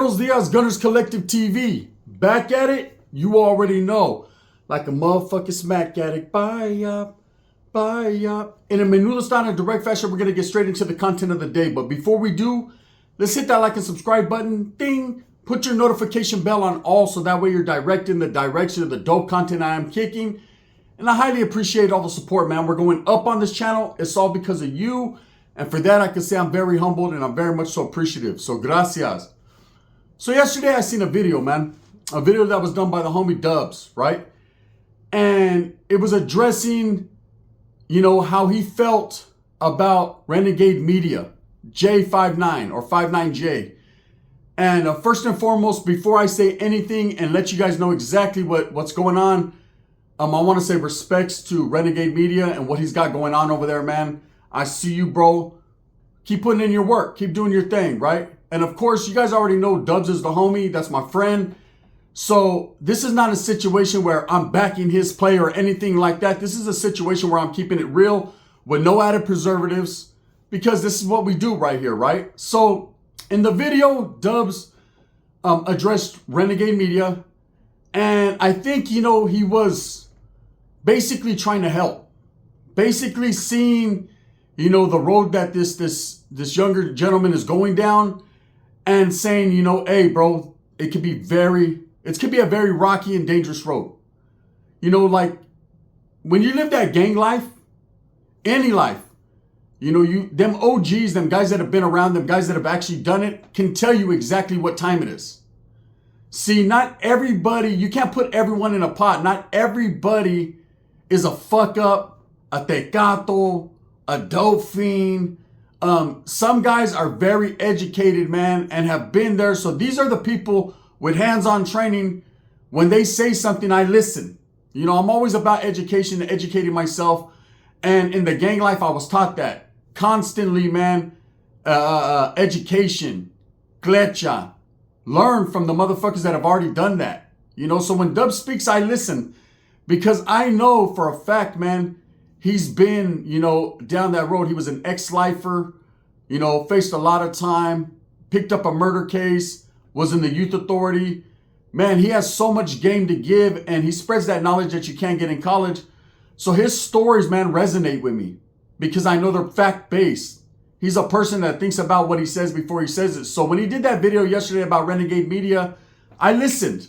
Buenos dias, Gunners Collective TV. Back at it, you already know. Like a motherfucking smack addict. Bye up, bye up. In a menudo style and direct fashion, we're going to get straight into the content of the day. But before we do, let's hit that like and subscribe button. Ding. Put your notification bell on all so that way you're directed in the direction of the dope content I am kicking. And I highly appreciate all the support, man. We're going up on this channel. It's all because of you. And for that, I can say I'm very humbled and I'm very much so appreciative. So gracias. So yesterday I seen a video, man. A video that was done by the homie Dubs, right? And it was addressing, how he felt about Renegade Media, J59 or 59J. And first and foremost, before I say anything and let you guys know exactly what's going on, I want to say respects to Renegade Media and what he's got going on over there, man. I see you, bro. Keep putting in your work. Keep doing your thing, right? And of course, you guys already know Dubs is the homie. That's my friend. So this is not a situation where I'm backing his play or anything like that. This is a situation where I'm keeping it real with no added preservatives because this is what we do right here, right? So in the video, Dubs addressed Renegade Media. And I think, he was basically trying to help. Basically seeing, the road that this younger gentleman is going down and saying, hey, bro, it could be a very rocky and dangerous road. Like when you live that gang life, any life, them OGs, them guys that have been around, them guys that have actually done it can tell you exactly what time it is. See, not everybody, you can't put everyone in a pot. Not everybody is a fuck up, a tecato, a dope fiend. Some guys are very educated, man, and have been there. So these are the people with hands-on training. When they say something, I listen. I'm always about education and educating myself. And in the gang life, I was taught that constantly, man. Education, klecha, learn from the motherfuckers that have already done that. So when Dub speaks, I listen because I know for a fact, man, he's been, down that road. He was an ex-lifer, faced a lot of time, picked up a murder case, was in the youth authority. Man, he has so much game to give, and he spreads that knowledge that you can't get in college. So his stories, man, resonate with me because I know they're fact-based. He's a person that thinks about what he says before he says it. So when he did that video yesterday about Renegade Media, I listened.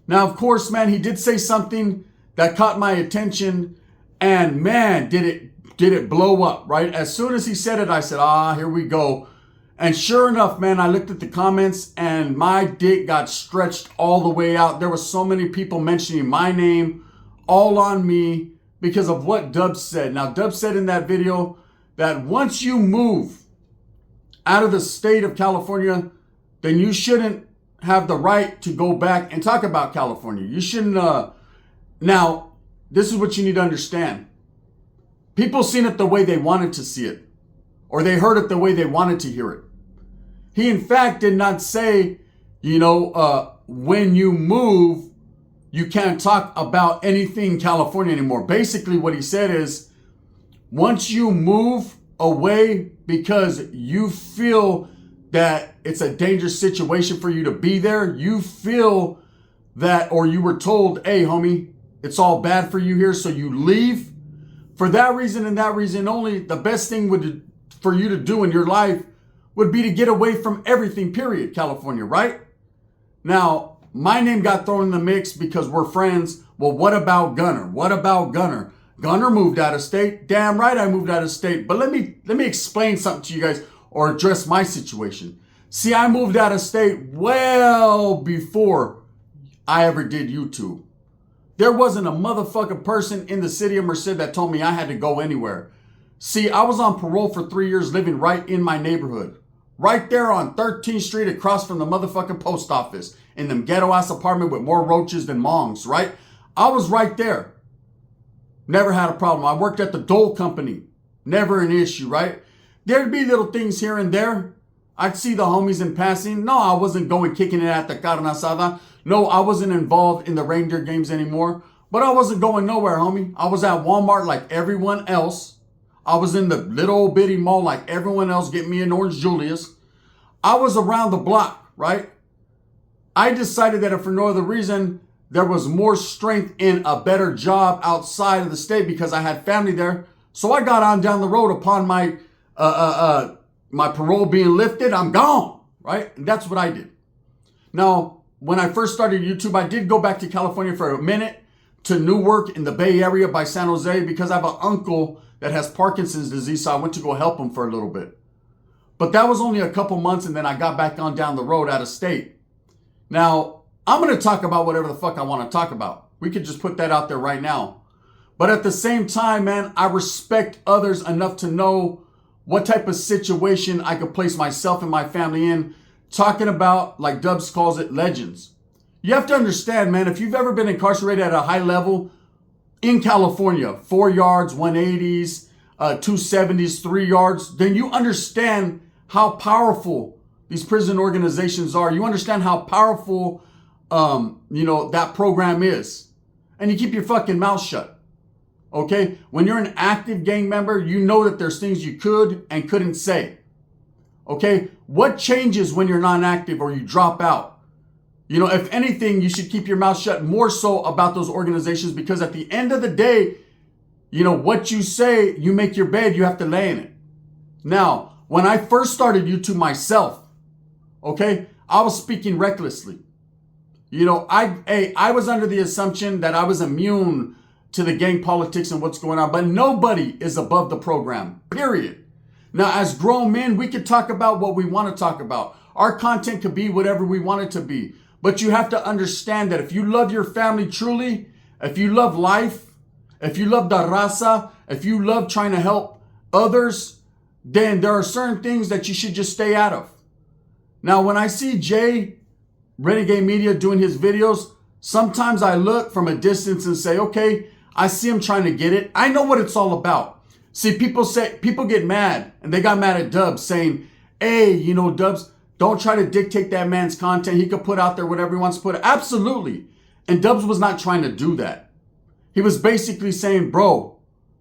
Now, of course, man, he did say something that caught my attention. And man, did it blow up, right? As soon as he said it, I said, here we go. And sure enough, man, I looked at the comments and my dick got stretched all the way out. There were so many people mentioning my name, all on me, because of what Dub said. Now, Dub said in that video that once you move out of the state of California, then you shouldn't have the right to go back and talk about California. You shouldn't, now, this is what you need to understand. People seen it the way they wanted to see it, or they heard it the way they wanted to hear it. He, in fact, did not say, when you move, you can't talk about anything California anymore. Basically, what he said is, once you move away because you feel that it's a dangerous situation for you to be there, you feel that, or you were told, hey, homie, it's all bad for you here, so you leave. For that reason and that reason only, the best thing for you to do in your life would be to get away from everything, period, California, right? Now, my name got thrown in the mix because we're friends. Well, what about Gunner? What about Gunner? Gunner moved out of state. Damn right I moved out of state. But let me explain something to you guys or address my situation. See, I moved out of state well before I ever did YouTube. There wasn't a motherfucking person in the city of Merced that told me I had to go anywhere. See, I was on parole for 3 years living right in my neighborhood. Right there on 13th Street across from the motherfucking post office. In them ghetto-ass apartment with more roaches than mongs, right? I was right there. Never had a problem. I worked at the Dole Company. Never an issue, right? There'd be little things here and there. I'd see the homies in passing. No, I wasn't going kicking it at the carne asada. No, I wasn't involved in the reindeer games anymore. But I wasn't going nowhere, homie. I was at Walmart like everyone else. I was in the little old bitty mall like everyone else getting me an Orange Julius. I was around the block, right? I decided that if for no other reason, there was more strength in a better job outside of the state because I had family there. So I got on down the road upon my my parole being lifted. I'm gone, right? And that's what I did. Now, when I first started YouTube, I did go back to California for a minute to Newark in the Bay Area by San Jose because I have an uncle that has Parkinson's disease, so I went to go help him for a little bit. But that was only a couple months, and then I got back on down the road out of state. Now, I'm going to talk about whatever the fuck I want to talk about. We could just put that out there right now. But at the same time, man, I respect others enough to know what type of situation I could place myself and my family in, talking about, like Dubs calls it, legends. You have to understand, man, if you've ever been incarcerated at a high level in California, 4 yards, 180s, 270s, 3 yards, then you understand how powerful these prison organizations are. You understand how powerful, that program is. And you keep your fucking mouth shut. Okay? When you're an active gang member, you know that there's things you could and couldn't say. Okay? What changes when you're non-active or you drop out? If anything, you should keep your mouth shut more so about those organizations because at the end of the day, what you say, you make your bed, you have to lay in it. Now, when I first started YouTube myself, okay, I was speaking recklessly. I was under the assumption that I was immune to the gang politics and what's going on, but nobody is above the program, period. Now, as grown men, we could talk about what we want to talk about. Our content could be whatever we want it to be. But you have to understand that if you love your family truly, if you love life, if you love the raza, if you love trying to help others, then there are certain things that you should just stay out of. Now, when I see Jay, Renegade Media, doing his videos, sometimes I look from a distance and say, okay, I see him trying to get it. I know what it's all about. See, people get mad, and they got mad at Dubs saying, hey, Dubs, don't try to dictate that man's content. He could put out there whatever he wants to put. Absolutely. And Dubs was not trying to do that. He was basically saying, bro,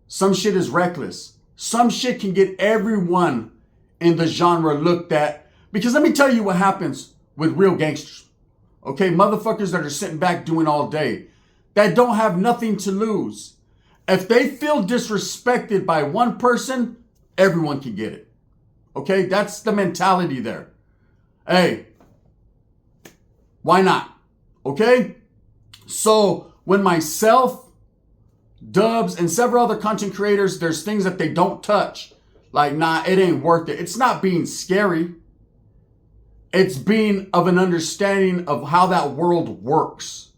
some shit is reckless. Some shit can get everyone in the genre looked at. Because let me tell you what happens with real gangsters. Okay, motherfuckers that are sitting back doing all day, that don't have nothing to lose. If they feel disrespected by one person, everyone can get it. Okay, that's the mentality there. Hey, why not? Okay? So when myself, Dubs, and several other content creators, there's things that they don't touch. Like, nah, it ain't worth it. It's not being scary. It's being of an understanding of how that world works.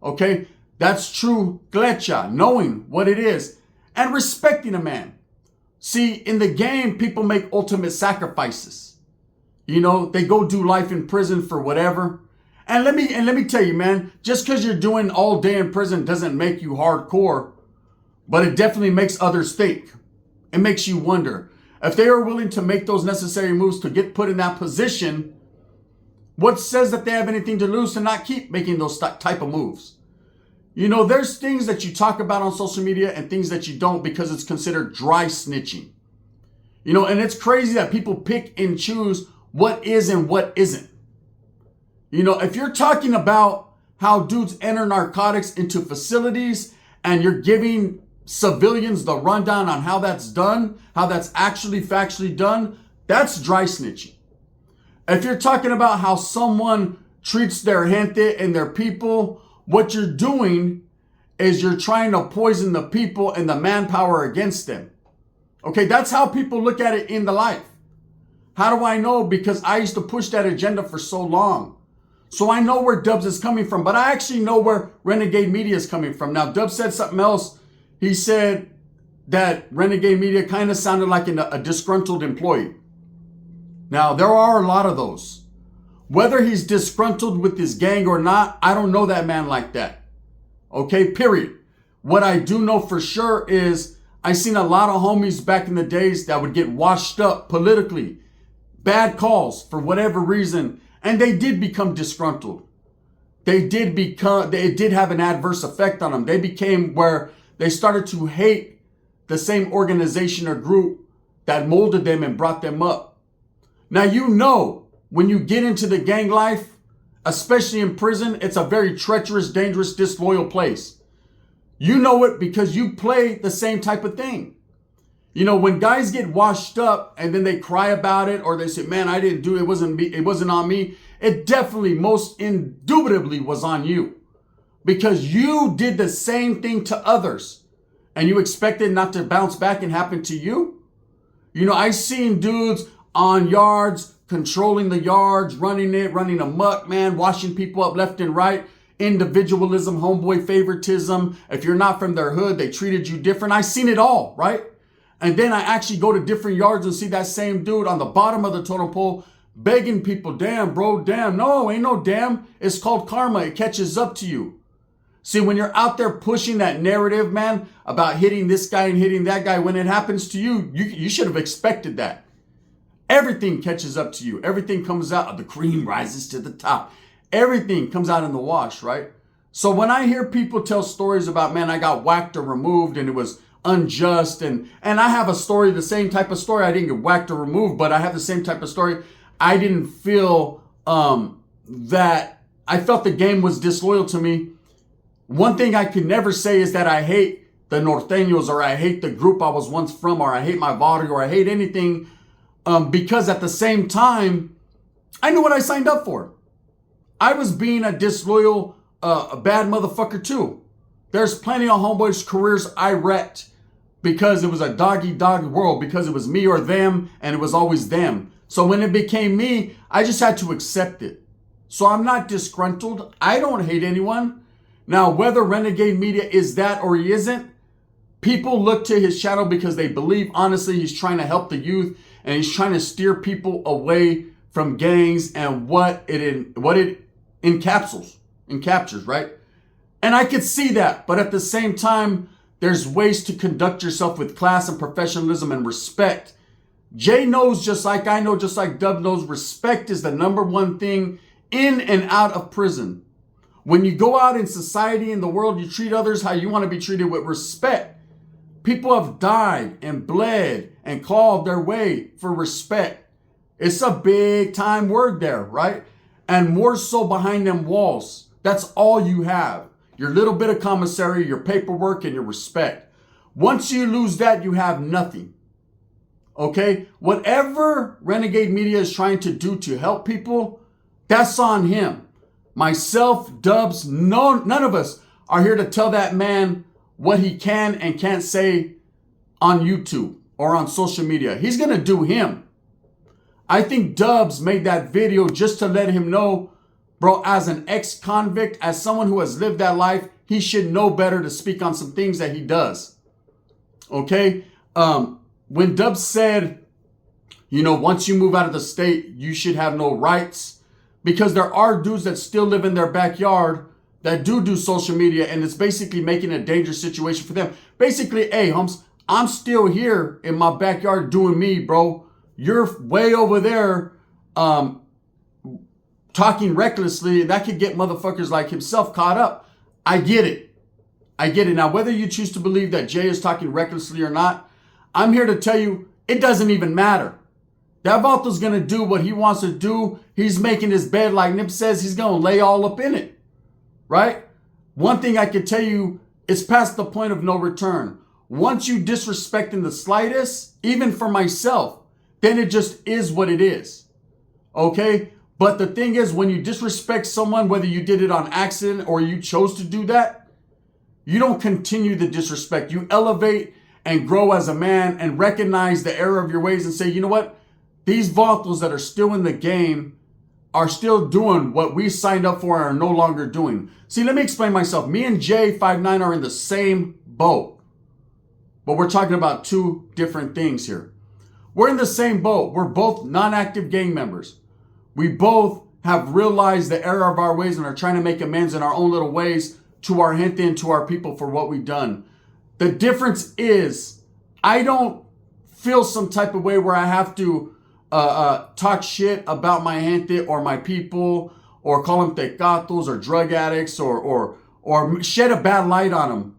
Okay? That's true glecha, knowing what it is and respecting a man. See, in the game, people make ultimate sacrifices. They go do life in prison for whatever. And let me tell you, man, just because you're doing all day in prison doesn't make you hardcore, but it definitely makes others think. It makes you wonder. If they are willing to make those necessary moves to get put in that position, what says that they have anything to lose to not keep making those type of moves? There's things that you talk about on social media and things that you don't because it's considered dry snitching. And it's crazy that people pick and choose what is and what isn't. If you're talking about how dudes enter narcotics into facilities and you're giving civilians the rundown on how that's done, how that's actually factually done, that's dry snitching. If you're talking about how someone treats their gente and their people, what you're doing is you're trying to poison the people and the manpower against them. Okay, that's how people look at it in the life. How do I know? Because I used to push that agenda for so long. So I know where Dubs is coming from, but I actually know where Renegade Media is coming from. Now, Dubs said something else. He said that Renegade Media kind of sounded like a disgruntled employee. Now, there are a lot of those. Whether he's disgruntled with his gang or not, I don't know that man like that. Okay, period. What I do know for sure is I seen a lot of homies back in the days that would get washed up politically. Bad calls for whatever reason. And they did become disgruntled. It did have an adverse effect on them. They became where they started to hate the same organization or group that molded them and brought them up. Now, when you get into the gang life especially in prison. It's a very treacherous, dangerous, disloyal place. You know it because you play the same type of thing. You know, when guys get washed up and then they cry about it, or they say, man, I didn't do it, it wasn't on me. It definitely, most indubitably was on you, because you did the same thing to others and you expected not to bounce back and happen to you. You know, I seen dudes on yards, controlling the yards, running amok, man, washing people up left and right. Individualism, homeboy favoritism. If you're not from their hood, they treated you different. I seen it all, right? And then I actually go to different yards and see that same dude on the bottom of the totem pole begging people, damn, bro, damn. No, ain't no damn. It's called karma. It catches up to you. See, when you're out there pushing that narrative, man, about hitting this guy and hitting that guy, when it happens to you, you should have expected that. Everything catches up to you. Everything comes out. The cream rises to the top. Everything comes out in the wash, right? So when I hear people tell stories about, man, I got whacked or removed and it was unjust, and I have a story, the same type of story. I didn't get whacked or removed, but I have the same type of story. I didn't feel that I felt the game was disloyal to me. One thing I could never say is that I hate the Norteños, or I hate the group I was once from, or I hate my barrio, or I hate anything, because at the same time, I knew what I signed up for. I was being a disloyal, a bad motherfucker too. There's plenty of homeboys' careers I wrecked because it was a dog-eat-dog world, because it was me or them, and it was always them. So when it became me, I just had to accept it. So I'm not disgruntled. I don't hate anyone. Now, whether Renegade Media is that or he isn't, people look to his channel because they believe, honestly, he's trying to help the youth, and he's trying to steer people away from gangs and what it captures, right? And I could see that, but at the same time, there's ways to conduct yourself with class and professionalism and respect. Jay knows, just like I know, just like Dub knows, respect is the number one thing in and out of prison. When you go out in society, in the world, you treat others how you want to be treated, with respect. People have died and bled and clawed their way for respect. It's a big time word there, right? And more so behind them walls. That's all you have. Your little bit of commissary, your paperwork, and your respect. Once you lose that, you have nothing. Okay? Whatever Renegade Media is trying to do to help people, that's on him. Myself, Dubs, none of us are here to tell that man what he can and can't say on YouTube or on social media. He's going to do him. I think Dubs made that video just to let him know, bro, as an ex-convict, as someone who has lived that life, he should know better to speak on some things that he does. Okay? When Dubs said, you know, once you move out of the state, you should have no rights, because there are dudes that still live in their backyard that do social media, and it's basically making a dangerous situation for them. Basically, hey, Humps, I'm still here in my backyard doing me, bro. You're way over there talking recklessly, and that could get motherfuckers like himself caught up. I get it. Now, whether you choose to believe that Jay is talking recklessly or not, I'm here to tell you, it doesn't even matter. That Vaulto's going to do what he wants to do. He's making his bed, like Nip says. He's going to lay all up in it, right? One thing I can tell you, it's past the point of no return. Once you disrespect in the slightest, even for myself, then it just is what it is, okay? But the thing is, when you disrespect someone, whether you did it on accident or you chose to do that, you don't continue the disrespect. You elevate and grow as a man and recognize the error of your ways and say, you know what? These Vaultos that are still in the game are still doing what we signed up for and are no longer doing. See, let me explain myself. Me and J59 are in the same boat, but we're talking about two different things here. We're in the same boat. We're both non-active gang members. We both have realized the error of our ways and are trying to make amends in our own little ways to our gente and to our people for what we've done. The difference is, I don't feel some type of way where I have to talk shit about my gente or my people, or call them tecatos or drug addicts, or shed a bad light on them.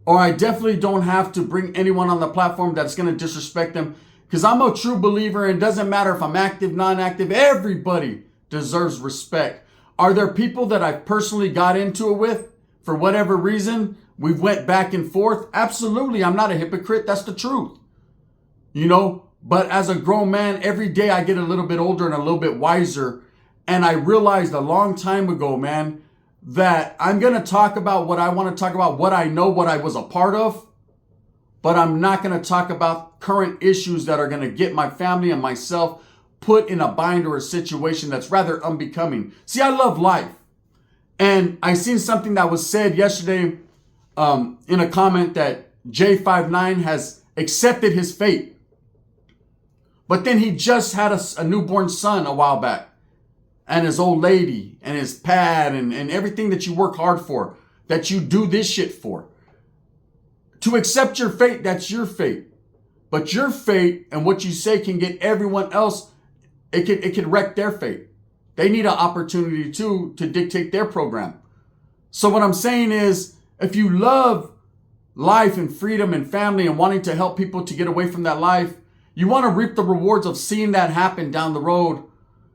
Or I definitely don't have to bring anyone on the platform that's going to disrespect them, because I'm a true believer, and it doesn't matter if I'm active, non-active, everybody deserves respect. Are there people that I've personally got into it with for whatever reason? We've went back and forth. Absolutely. I'm not a hypocrite. That's the truth. You know, but as a grown man, every day I get a little bit older and a little bit wiser. And I realized a long time ago, man, that I'm going to talk about what I want to talk about, what I know, what I was a part of. But I'm not going to talk about current issues that are going to get my family and myself put in a bind or a situation that's rather unbecoming. See, I love life. And I seen something that was said yesterday in a comment that J59 has accepted his fate. But then he just had a newborn son a while back. And his old lady and his pad and everything that you work hard for, that you do this shit for. To accept your fate, that's your fate. But your fate and what you say can get everyone else, it can wreck their fate. They need an opportunity too to dictate their program. So what I'm saying is, if you love life and freedom and family and wanting to help people to get away from that life, you want to reap the rewards of seeing that happen down the road.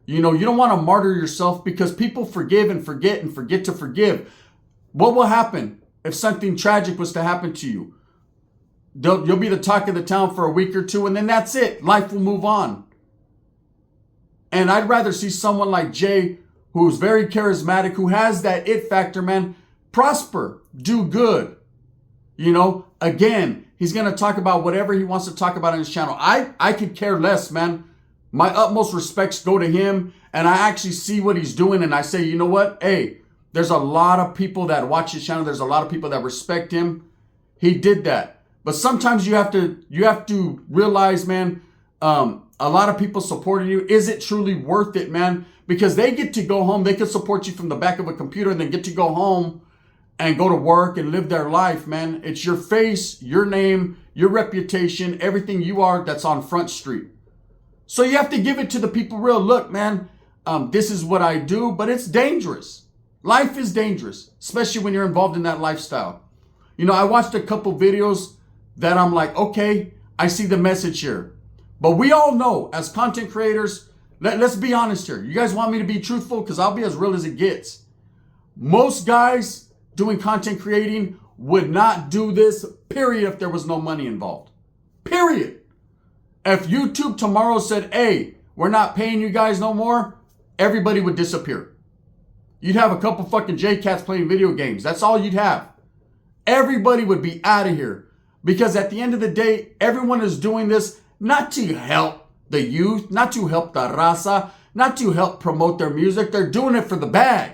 You know, you don't want to martyr yourself because people forgive and forget to forgive. What will happen if something tragic was to happen to you? You'll be the talk of the town for a week or two, and then that's it. Life will move on. And I'd rather see someone like Jay, who's very charismatic, who has that it factor, man, prosper, do good. You know, again, he's going to talk about whatever he wants to talk about on his channel. I could care less, man. My utmost respects go to him, and I actually see what he's doing, and I say, you know what? Hey, there's a lot of people that watch his channel. There's a lot of people that respect him. He did that. But sometimes you have to realize, man, a lot of people supporting you. Is it truly worth it, man? Because they get to go home. They can support you from the back of a computer and then get to go home and go to work and live their life, man. It's your face, your name, your reputation, everything you are that's on Front Street. So you have to give it to the people real. Look, man, this is what I do, but it's dangerous. Life is dangerous, especially when you're involved in that lifestyle. You know, I watched a couple videos that I'm like, okay, I see the message here. But we all know as content creators, let's be honest here. You guys want me to be truthful? Because I'll be as real as it gets. Most guys doing content creating would not do this, period, if there was no money involved. Period. If YouTube tomorrow said, hey, we're not paying you guys no more, everybody would disappear. You'd have a couple fucking J-Cats playing video games. That's all you'd have. Everybody would be out of here. Because at the end of the day, everyone is doing this not to help the youth, not to help the raza, not to help promote their music. They're doing it for the bag.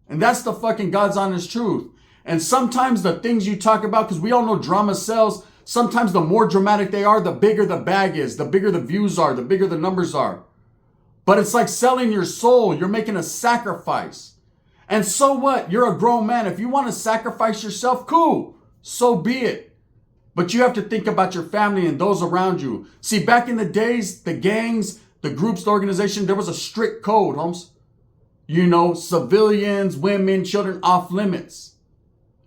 And that's the fucking God's honest truth. And sometimes the things you talk about, because we all know drama sells, sometimes the more dramatic they are, the bigger the bag is, the bigger the views are, the bigger the numbers are. But it's like selling your soul. You're making a sacrifice. And so what? You're a grown man. If you want to sacrifice yourself, cool. So be it. But you have to think about your family and those around you. See, back in the days, the gangs, the groups, the organization, there was a strict code, Holmes. You know, civilians, women, children off limits.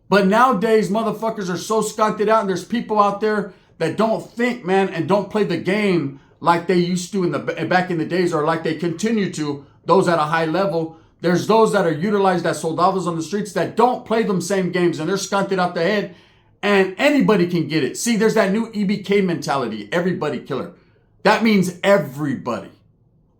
But nowadays, motherfuckers are so skunted out, and there's people out there that don't think, man, and don't play the game like they used to back in the days, or like they continue to, those at a high level. There's those that are utilized as soldados on the streets that don't play them same games, and they're skunted out the head. And anybody can get it. See, there's that new EBK mentality, everybody killer. That means everybody.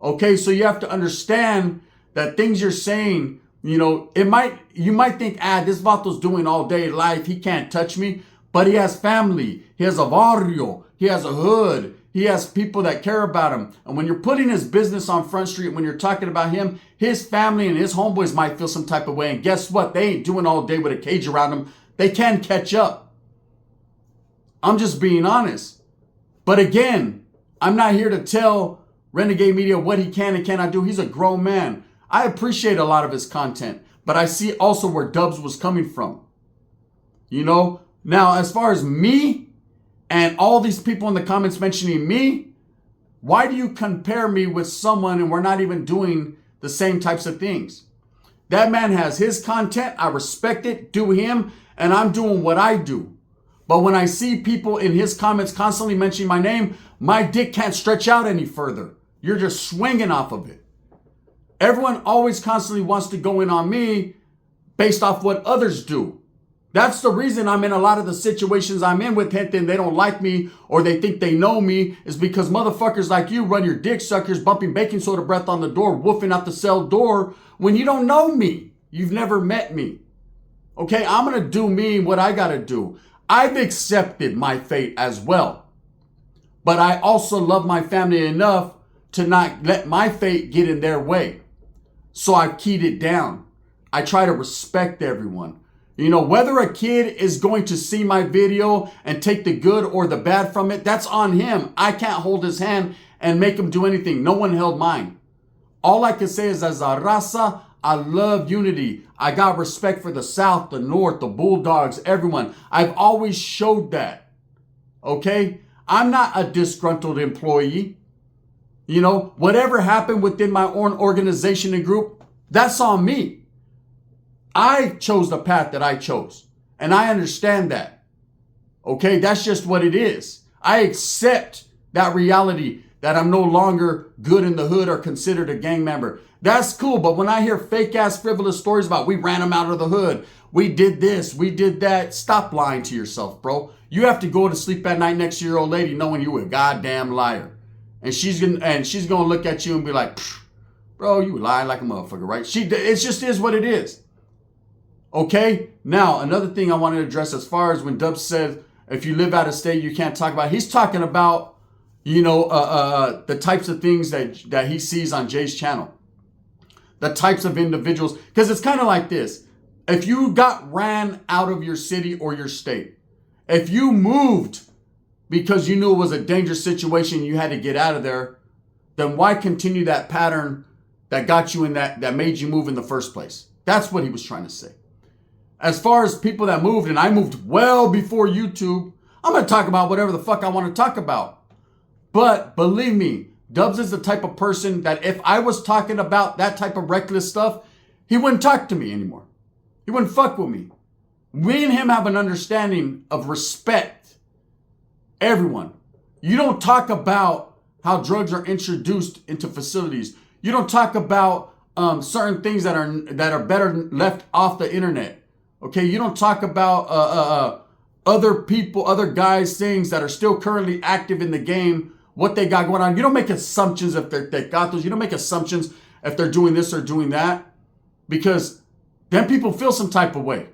Okay, so you have to understand that things you're saying, you know, you might think, this Vato's doing all day life, he can't touch me. But he has family, he has a barrio, he has a hood, he has people that care about him. And when you're putting his business on Front Street, when you're talking about him, his family and his homeboys might feel some type of way. And guess what? They ain't doing all day with a cage around them. They can catch up. I'm just being honest. But again, I'm not here to tell Renegade Media what he can and cannot do. He's a grown man. I appreciate a lot of his content, but I see also where Dubs was coming from. You know, now as far as me and all these people in the comments mentioning me, why do you compare me with someone and we're not even doing the same types of things? That man has his content. I respect it. Do him. And I'm doing what I do. But when I see people in his comments constantly mentioning my name, my dick can't stretch out any further. You're just swinging off of it. Everyone always constantly wants to go in on me based off what others do. That's the reason I'm in a lot of the situations I'm in with gente and they don't like me or they think they know me, is because motherfuckers like you run your dick suckers bumping baking soda breath on the door, woofing out the cell door when you don't know me. You've never met me. Okay, I'm going to do me what I got to do. I've accepted my fate as well. But I also love my family enough to not let my fate get in their way. So I've keyed it down. I try to respect everyone. You know, whether a kid is going to see my video and take the good or the bad from it, that's on him. I can't hold his hand and make him do anything. No one held mine. All I can say is, as a raza, I love unity. I got respect for the South, the North, the Bulldogs, everyone. I've always showed that. Okay? I'm not a disgruntled employee. You know, whatever happened within my own organization and group, that's on me. I chose the path that I chose. And I understand that. Okay? That's just what it is. I accept that reality that I'm no longer good in the hood or considered a gang member. That's cool. But when I hear fake ass frivolous stories about we ran them out of the hood, we did this, we did that, stop lying to yourself, bro. You have to go to sleep at night next to your old lady knowing you a goddamn liar. And she's gonna look at you and be like, bro, you lying like a motherfucker, right? It just is what it is. Okay? Now, another thing I wanted to address as far as when Dubs said, if you live out of state, you can't talk about it. He's talking about, you know, the types of things that he sees on Jay's channel. The types of individuals. Because it's kind of like this. If you got ran out of your city or your state, if you moved because you knew it was a dangerous situation, you had to get out of there, then why continue that pattern that got you in that made you move in the first place? That's what he was trying to say. As far as people that moved, and I moved well before YouTube, I'm going to talk about whatever the fuck I want to talk about. But believe me, Dubs is the type of person that if I was talking about that type of reckless stuff, he wouldn't talk to me anymore. He wouldn't fuck with me. Me and him have an understanding of respect. Everyone. You don't talk about how drugs are introduced into facilities. You don't talk about certain things that are better left off the internet. Okay, you don't talk about other people, other guys, things that are still currently active in the game, what they got going on. You don't make assumptions if they got those. You don't make assumptions if they're doing this or doing that, because then people feel some type of way.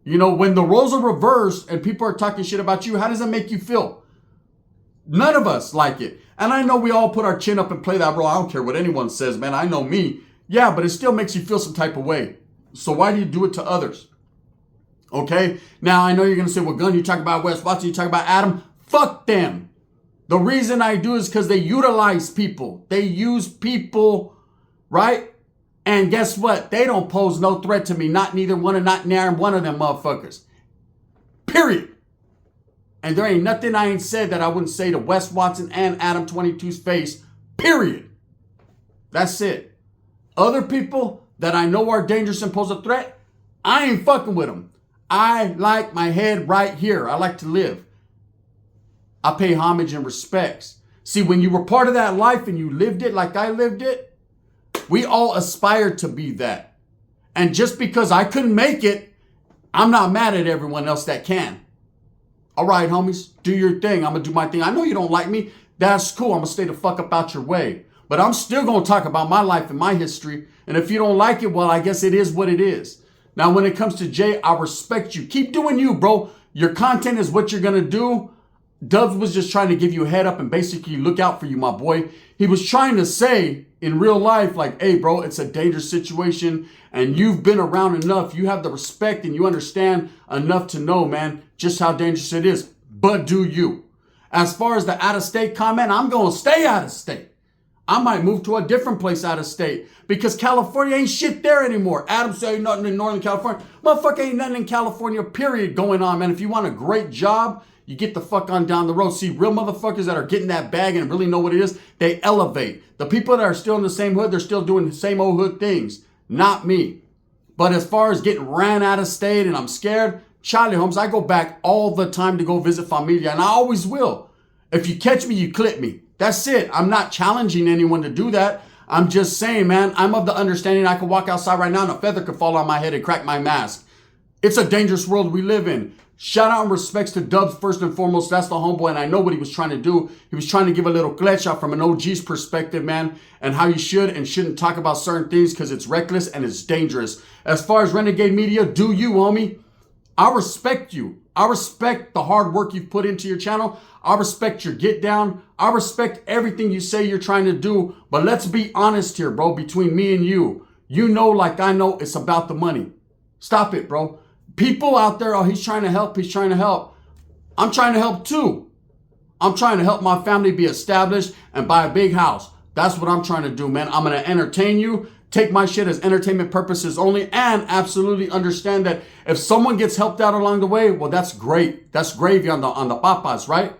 You know, when the roles are reversed and people are talking shit about you, how does that make you feel? None of us like it. And I know we all put our chin up and play that role. I don't care what anyone says, man. I know me. Yeah, but it still makes you feel some type of way. So why do you do it to others? Okay? Now, I know you're going to say, well, Gun, you talk about Wes Watson, you talk about Adam. Fuck them. The reason I do is because they utilize people. They use people, right? And guess what? They don't pose no threat to me. Not neither one and not near one of them motherfuckers. Period. And there ain't nothing I ain't said that I wouldn't say to Wes Watson and Adam 22's face. Period. That's it. Other people that I know are dangerous and pose a threat, I ain't fucking with them. I like my head right here. I like to live. I pay homage and respects. See, when you were part of that life and you lived it like I lived it, we all aspire to be that. And just because I couldn't make it, I'm not mad at everyone else that can. All right, homies, do your thing. I'm going to do my thing. I know you don't like me. That's cool. I'm going to stay the fuck up out your way. But I'm still going to talk about my life and my history. And if you don't like it, well, I guess it is what it is. Now, when it comes to Jay, I respect you. Keep doing you, bro. Your content is what you're going to do. Dubs was just trying to give you a head up and basically look out for you, my boy. He was trying to say in real life, like, hey, bro, it's a dangerous situation and you've been around enough. You have the respect and you understand enough to know, man, just how dangerous it is. But do you? As far as the out-of-state comment, I'm going to stay out of state. I might move to a different place out of state because California ain't shit there anymore. Adam said ain't nothing in Northern California. Motherfucker, ain't nothing in California, period, going on, man. If you want a great job, you get the fuck on down the road. See, real motherfuckers that are getting that bag and really know what it is, they elevate. The people that are still in the same hood, they're still doing the same old hood things. Not me. But as far as getting ran out of state and I'm scared, Charlie Holmes, I go back all the time to go visit familia, and I always will. If you catch me, you clip me. That's it. I'm not challenging anyone to do that. I'm just saying, man, I'm of the understanding I can walk outside right now and a feather could fall on my head and crack my mask. It's a dangerous world we live in. Shout out and respects to Dubs first and foremost. That's the homeboy, and I know what he was trying to do. He was trying to give a little glitch out from an OG's perspective, man, and how you should and shouldn't talk about certain things because it's reckless and it's dangerous. As far as Renegade Media, do you, homie? I respect you. I respect the hard work you've put into your channel. I respect your get down. I respect everything you say you're trying to do. But let's be honest here, bro, between me and you. You know, like I know, it's about the money. Stop it, bro. People out there, oh, he's trying to help. He's trying to help. I'm trying to help too. I'm trying to help my family be established and buy a big house. That's what I'm trying to do, man. I'm going to entertain you. Take my shit as entertainment purposes only, and absolutely understand that if someone gets helped out along the way, well, that's great. That's gravy on the papas, right?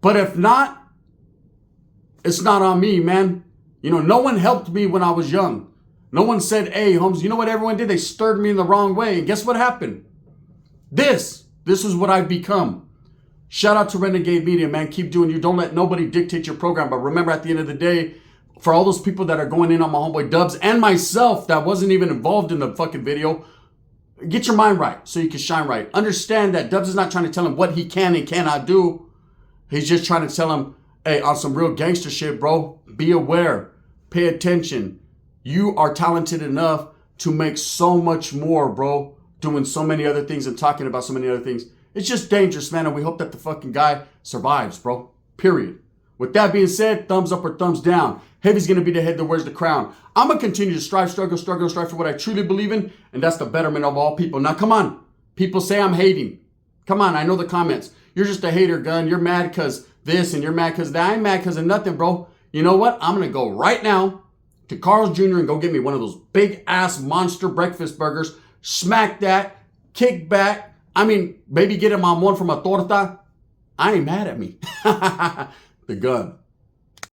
But if not, it's not on me, man. You know, no one helped me when I was young. No one said, hey, Holmes, you know what everyone did? They stirred me in the wrong way. And guess what happened? This is what I've become. Shout out to Renegade Media, man. Keep doing you. Don't let nobody dictate your program. But remember, at the end of the day, for all those people that are going in on my homeboy Dubs and myself that wasn't even involved in the fucking video, get your mind right so you can shine right. Understand that Dubs is not trying to tell him what he can and cannot do. He's just trying to tell him, hey, on some real gangster shit, bro, be aware, pay attention. You are talented enough to make so much more, bro, doing so many other things and talking about so many other things. It's just dangerous, man, and we hope that the fucking guy survives, bro, period. With that being said, thumbs up or thumbs down. Heavy's going to be the head that wears the crown. I'm going to continue to strive for what I truly believe in, and that's the betterment of all people. Now, come on. People say I'm hating. Come on, I know the comments. You're just a hater, gun. You're mad because this and you're mad because that. I'm mad because of nothing, bro. You know what? I'm going to go right now to Carl's Jr. and go get me one of those big-ass monster breakfast burgers. Smack that. Kick back. I mean, maybe get him on one from a torta. I ain't mad at me. The gun.